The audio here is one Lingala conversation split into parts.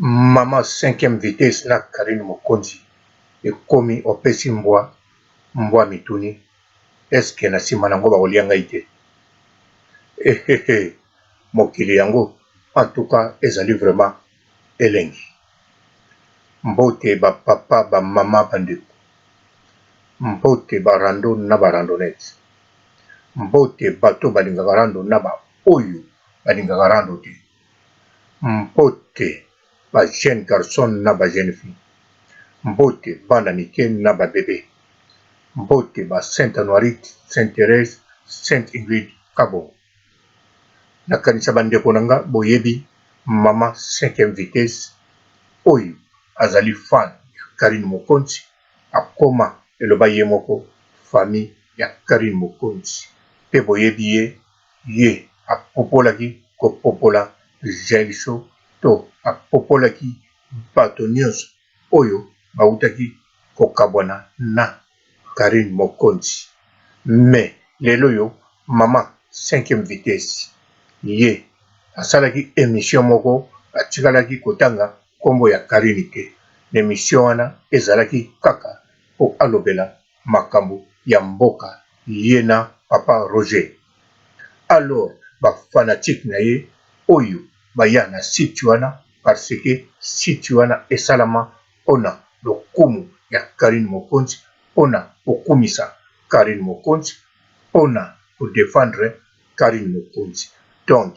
Mama cinquième vitesse na Karine Mokonzi ekomi opesi mbwa mituni eske na nsima nango bakolia ngai te mokili yango en tout cas ezali vraiment elengi mbote bapapa bamama bandeko mbote barando na barandonete mbote bato balingaka rando na baoyo balingaka rando te mbote ba jeune garçon na ba jeune fille mbote bana mike na babebe mbote ba Sainte Honorite, Sainte Thérèse, Sainte Ingrid Kabongo nakanisa bandeko na nga boyebi mama cinquième vitesse oyo azali fan ya Karine Mokonzi akoma eloba ye moko famille ya Karine Mokonzi pe boyebi ye apopolaki kopopola jeliso to apopolaki bato nyonso oyo bautaki kokabwana na Karine Mokonzi mais lelo yo mama cinquième vitesse ye asalaki émission moko atikalaki kotanga kombo ya Karine te l'émission wana ezalaki kaka po alobela makambo ya mboka ye na papa Roger alors bafanatique na ye oyo baya na site wana parce que site wana esalama mpona lokumu ya Karine Mokonzi mpona kokumisa Karine Mokonzi mpona kodefendre Karine Mokonzi donc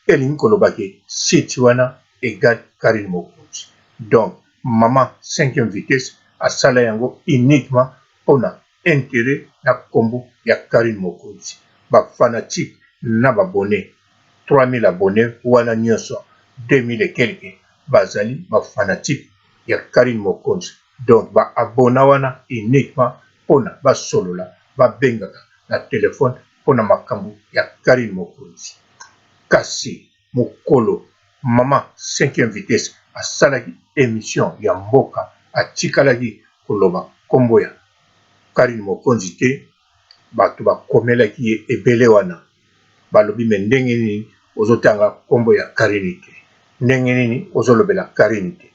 elingi kolobaki site wana égale Karine Mokonzi donc mama cinquième vitesse asala yango uniquement mpona intérêt na kombo ya Karine Mokonzi bafanatique na babone 3000 abonnés wana nyonso 2000 et quelques bazali bafanatique ya Karine Mokonzi donc baabona wana uniquement mpona basolola babengaka na telefone mpona makambo ya Karine Mokonzi kasi mokolo mama cinquième vitesse asalaki émission ya mboka atikalaki koloba kombo ya Karine Mokonzi te bato bakomelaki ye ebele wana balobi me ndenge nini ozotanga kombo ya Karine te ndenge nini ozolobela Karine te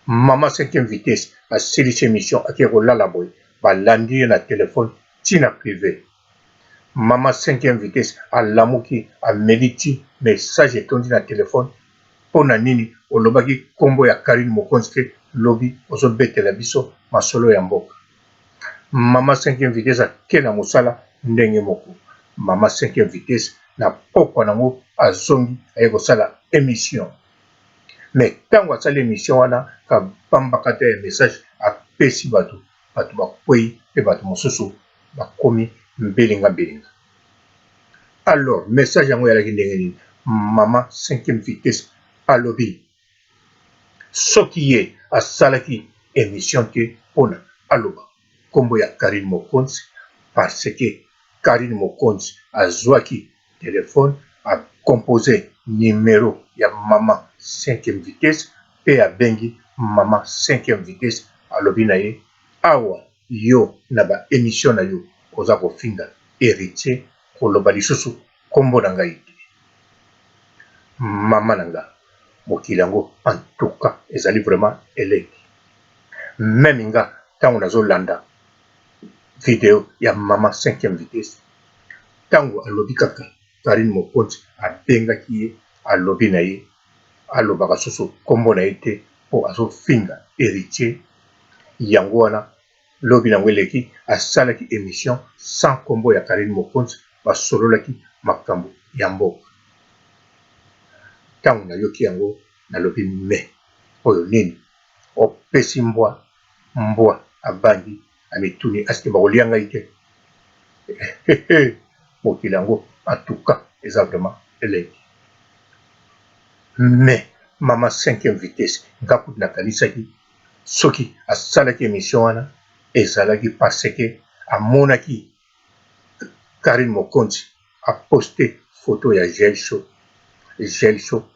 mama cinquième vitesse asilisi émission ake kolala boye balandi ye na telefone tina privé mama cinquième vitesse alamuki ameliti message etondi na telefone mpona nini olobaki kombo ya Karine Mokonzi te lobi ozobetela biso masolo ya mboka mama cinquième vitesse ake na mosala ndenge moko mama cinquième vitesse na pokwa nango azongi aye kosala émission mais ntango asali émission wana kabambaka te ya message apesi bato bakwei mpe bato mosusu bakomi mbelinga alors message yango yalaki ndenge nini mama cinquième vitesse alobi soki ye asalaki émission te mpona aloba kombo ya Karine Mokonzi parce que Karine Mokonzi azwaki telefone akompose numéro ya mama cinquième vitesse pe abengi mama cinquième vitesse alobi na ye awa yo na ba émission na yo oza kofinga héritier koloba lisusu kombo na ngai te mama na nga mokili yango en tout cas ezali vraiment elengi même nga ntango nazolanda video ya mama cinquième vitesse ntango alobi kaka Karine Mokonzi abengaki ye alobi na ye alobaka susu kombo na ye te mpo azofinga héritier yango wana lobi nango eleki asalaki émission sans kombo ya Karine Mokonzi basololaki makambo ya mboka ntango nayoki yango nalobi me oyo nini opesi mbwa abangi amituni aske bakolia ngai te mokili yango en tout cas eza vraiment elengi mais mama cinquième vitesse ngakuti nakanisaki soki asalaki émission wana ezalaki parce que amonaki Karine Mokonzi aposte photo ya Gelso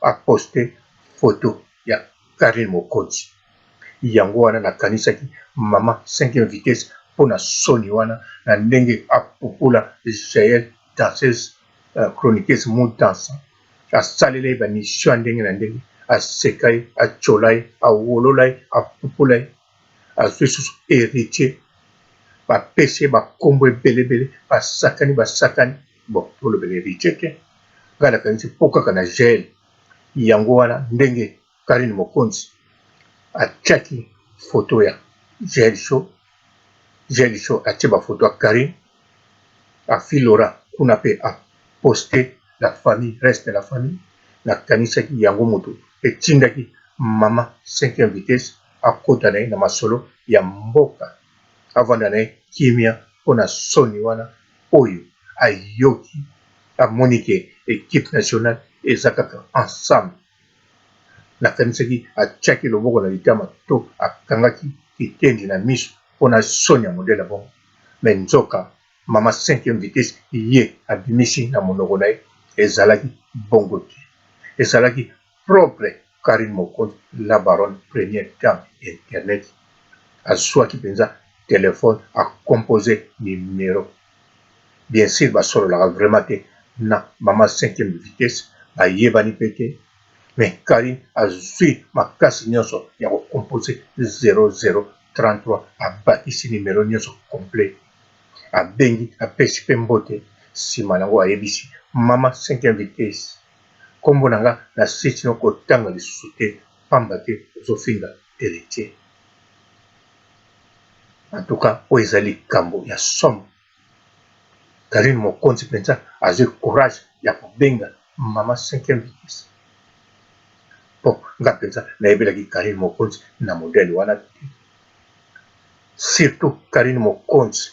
aposte photo ya Karine Mokonzi yango wana nakanisaki mama cinquième vitesse mpona soni wana na ndenge apopula Jaël danseuse chroniqueuse mu dansa asaleli bamission ya ndenge na ndenge asekai, acholai, awololai, apupulai, azwi susu héritier, bapesi bakombo ebelebele, basakani, bon, tolobela héritier te, ngai nakanisi mpo kaka na gel yango wana ndenge Karine Mokonzi atiaki foto ya gel show atie bafoto ya Karine, afi Laura kuna mpe aposte la famille, reste la famille, nakanisaki yango moto etindaki mama 5e vitesse akota na ye na masolo ya mboka, avanda na ye kimia mpona soni wana oyo ayoki, amoni ke équipe nationale eza kaka ensemble. Nakanisaki atiaki loboko na litama to akangaki kitendi na miso mpona soni ya modele bongo, me nzoka mama 5e vitesse ye abimisi na monoko na ye ezalaki bongo te, ezalaki propre Karine Mokonzi la baronne première dame internet, azwaki mpenza telefone akompose numero. Bien sûr basololaka vraiment te na mama 5e vitesse, bayebani mpe te, mais Karine azwi makasi nyonso ya kokompose 0033, abakisi numero nyonso complet, abengi apesi mpe mbote, nsima nango ayebisi mama 5e vitesse, kombo na nga na siti no kotanga lisusu te, pamba te ozofinga héritier. En tout cas oyo ezali likambo ya somo. Karine Mokonzi mpenza azwi courage ya kobenga mama 5e vitesse. Bon, nga mpenza nayebelaki Karine Mokonzi na modele wana te, surtout Karine Mokonzi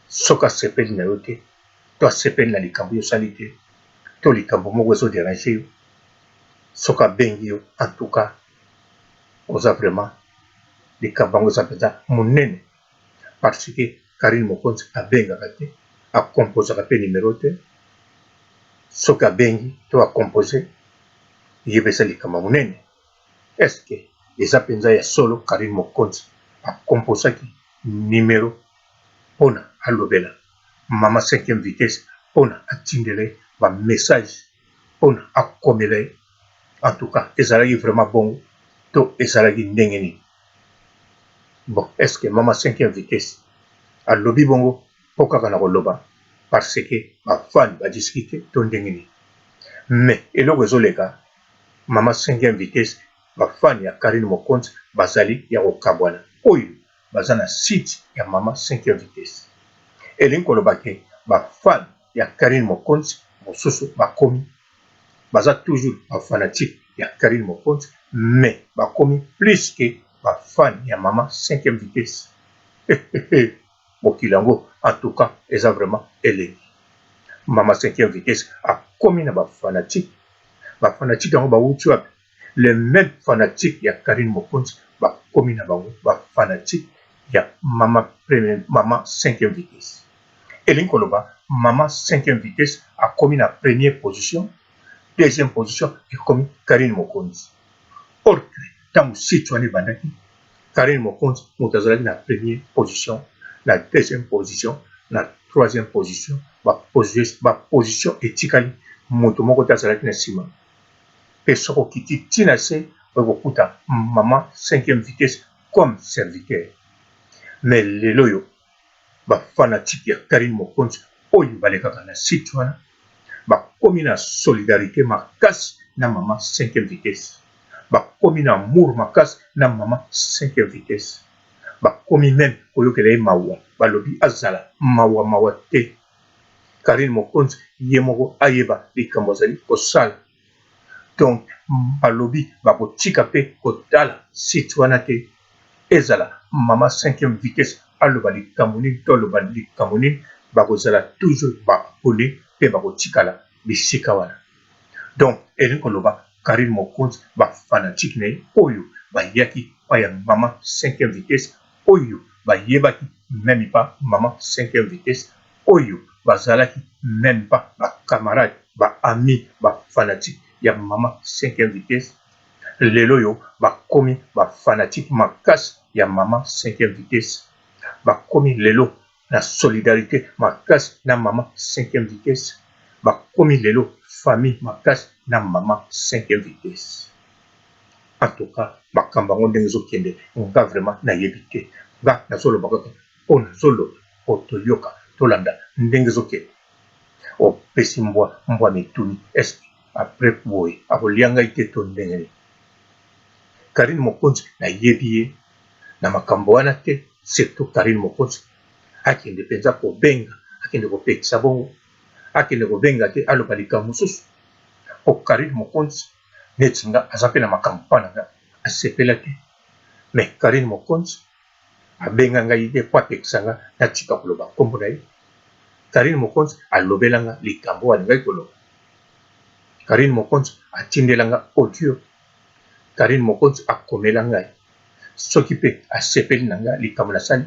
soki asepeli na yo te, to asepeli na likambo yo osali te, to likambo moko ezoderange yo, soki abengi yo, en tout cas oza vraiment likambo yango eza mpenza monene, parce que Karine Mokonzi abengaka te, akomposaka mpe numero te, soki abengi to akompose yebesa likambo monene. Eske eza mpenza ya solo Karine Mokonzi akomposaki numero mpona alobela mama 5e vitesse, mpona atindela ye bamessage, mpona akomela ye? En tout cas ezalaki vraiment bongo to ezalaki ndenge nini? Bon, eske mama 5e vitesse alobi bongo mpo kaka na koloba parce que bafani badiskite to ndenge nini? Mais eloko ezoleka mama 5e vitesse, bafani ya Karine Mokonzi bazali ya kokabwana oyo baza na site ya mama 5e vitesse. Elingi koloba ke bafani ya Karine Mokonzi mosusu bakomi baza toujours bafanatique ya Karine Mokonzi, mais bakomi plus ke bafani ya mama 5e vitesse. Mokili yango en tout cas eza vraiment elengi. Mama 5e vitesse akomi na bafanatique yango bawuti wapi? Le même fanatique ya Karine Mokonzi bakomi na bango bafanatique ya mama 5e vitesse. Elingi koloba mama 5e vitesse akomi na première position, deuxième position ekomi Karine Mokonzi. Or que ntango site wana ebandaki, Karine Mokonzi moto azalaki na première position, na deuxième position, na troisième position, baposition etikali moto moko te azalaki na nsima. Mpe soki okiti ntina se okokuta mama 5e vitesse comme serviteur. Mais lelo oyo bafanatike ya Karine Mokonzi oyo balekaka na site wana bakomi na solidarité makasi na mama 5e vitesse, bakomi na amour makasi na mama 5e vitesse, bakomi même koyokela ye mawa, balobi azala mawa te. Karine Mokonzi ye moko ayeba likambo azali kosala, donc balobi bakotika mpe kotala site wana te, ezala mama 5e vitesse aloba likambo nini to aloba likambo nini, bakozala toujours baabone mpe bakotikala bisika wana. Donc elingi koloba Karine Mokonzi bafanatique na ye oyo bayaki pa ya mama 5e vitesse, oyo bayebaki même pas mama 5e vitesse, oyo bazalaki même pas bacamarade, baami, bafanatique ya mama 5e vitesse, lelo oyo bakomi bafanatique makasi ya mama 5e vitesse, bakomi lelo na solidarité makasi na mama 5e vitesse, bakomi lelo famille makasi na mama 5e vitesse. En tout cas makambo yango ndenge ezokende nga vraiment nayebi te nga nazoloba kaka mpo nazoloba po toyoka tolanda ndenge ezokende opesi mbwa mituni eske apres boye akolia ngai te to ndenge nini. Karine Mokonzi nayebi ye na makambo wana te, surtout Karine Mokonzi akende mpenza kobenga akende kopekisa bongo akende kobenga te aloba likambo mosusu po Karine Mokonzi neti nga aza mpe na makambo mpa na nga asepela te. Mais Karine Mokonzi abenga ngai te po apekisa nga natika koloba nkombo na ye. Karine Mokonzi alobela nga likambo wana ngai koloba. Karine Mokonzi atindela nga audio. Karine Mokonzi akomela ngai soki mpe asepeli na nga likambo nasali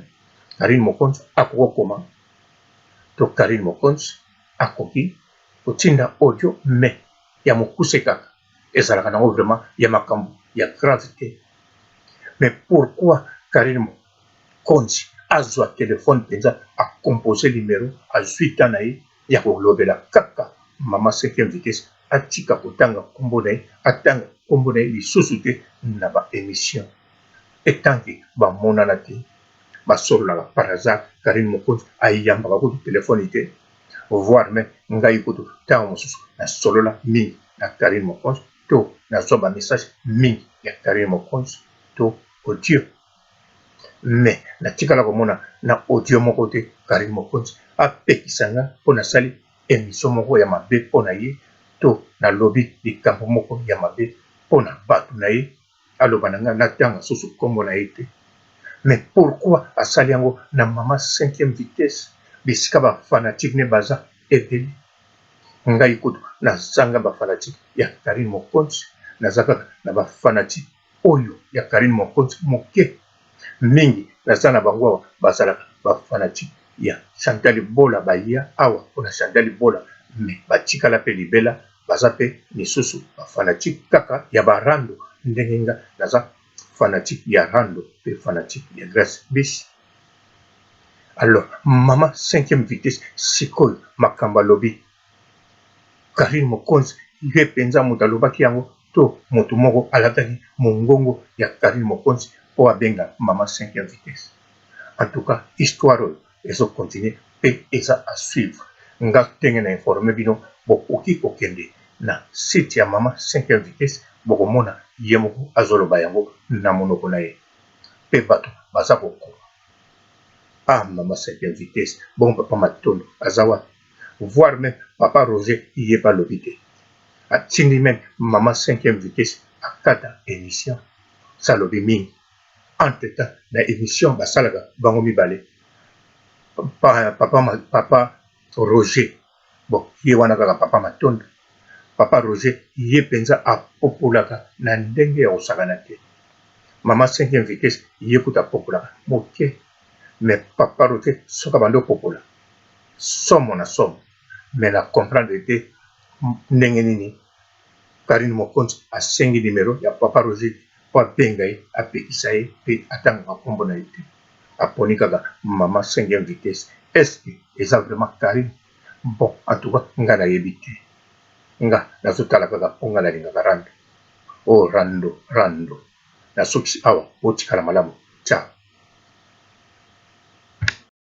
Karine Mokonzi akokoma to Karine Mokonzi akoki kotinda audio me ya mokuse kaka ezalaka nango vraiment ya makambo ya grave te. Mais pourquoi Karine Mokonzi azwa telefone mpenza akompose numero azwi ta na ye ya kolobela kaka mama 5e vitesse atika kotanga nkombo na ye atanga nkombo na ye lisusu te na baémission etanke bamonana te basololaka par hasard. Karine Mokonzi ayambaka kutu telefone te voire même ngai kutu ntango mosusu nasolola mingi na Karine Mokonzi to nazwa bamessage mingi ya Karine Mokonzi to audio. Mais natikala komona na audio moko te Karine Mokonzi apekisa nga mpo nasali émission moko ya mabe mpo na ye to nalobi likambo moko ya mabe mpo na bato na ye aloba na nga natanga susu nkombo na ye te. Mais pourquoi asali yango na mama 5e vitesse bisika bafanatique ne baza ebele. Ngai kutu nazanga bafanatique ya Karine Mokonzi naza kaka na bafanatique oyo ya Karine Mokonzi moke mingi naza na bango awa bazalaka bafanatique ya Chantal Bola baya awa mpona Chantal Bola me batikala mpe libela baza mpe lisusu bafanatique kaka ya barando ndenge nga naza fanatique ya rando mpe fanatique ya Grace Bish. Alors mama 5e vitesse sikoyo makambo alobi Karine Mokonzi ye mpenza moto alobaki yango to moto moko alataki mongongo ya Karine Mokonzi po abenga mama 5e vitesse. En tout cas histoire oyo ezokontinue mpe eza à suivre. Nga ndenge na informe bino bokoki kokende na site ya mama 5e vitesse bokomona ye moko azoloba yango na monoko na ye mpe bato baza kokoma mama 5e vitesse bongo papa Matondo aza wapi voire même papa Roger ye balobi te atindi même mama 5e vitesse akata émission salobi mingi. Entre temps na émission basalaka bango mibale papa Roger bon ye wana kaka papa Matondo papa Roger ye mpenza apopolaka na ndenge ya kosakana te. Mama 5e vitesse ye kuta apopolaka moke mais papa Roger soka bando opopola somo na somo mais na comprendre te ndenge nini Karine Mokonzi asengi numero ya papa Roger po abenga ye apekisa ye mpe atangaka nkombo na ye te aponi kaka mama 5e vitesse. Est-ce que eza vraiment Karine? Bon en tout cas nga nayebi te nga nazotala kaka mpo nga nalingaka rando rando na soki awa otikala malamu ciao.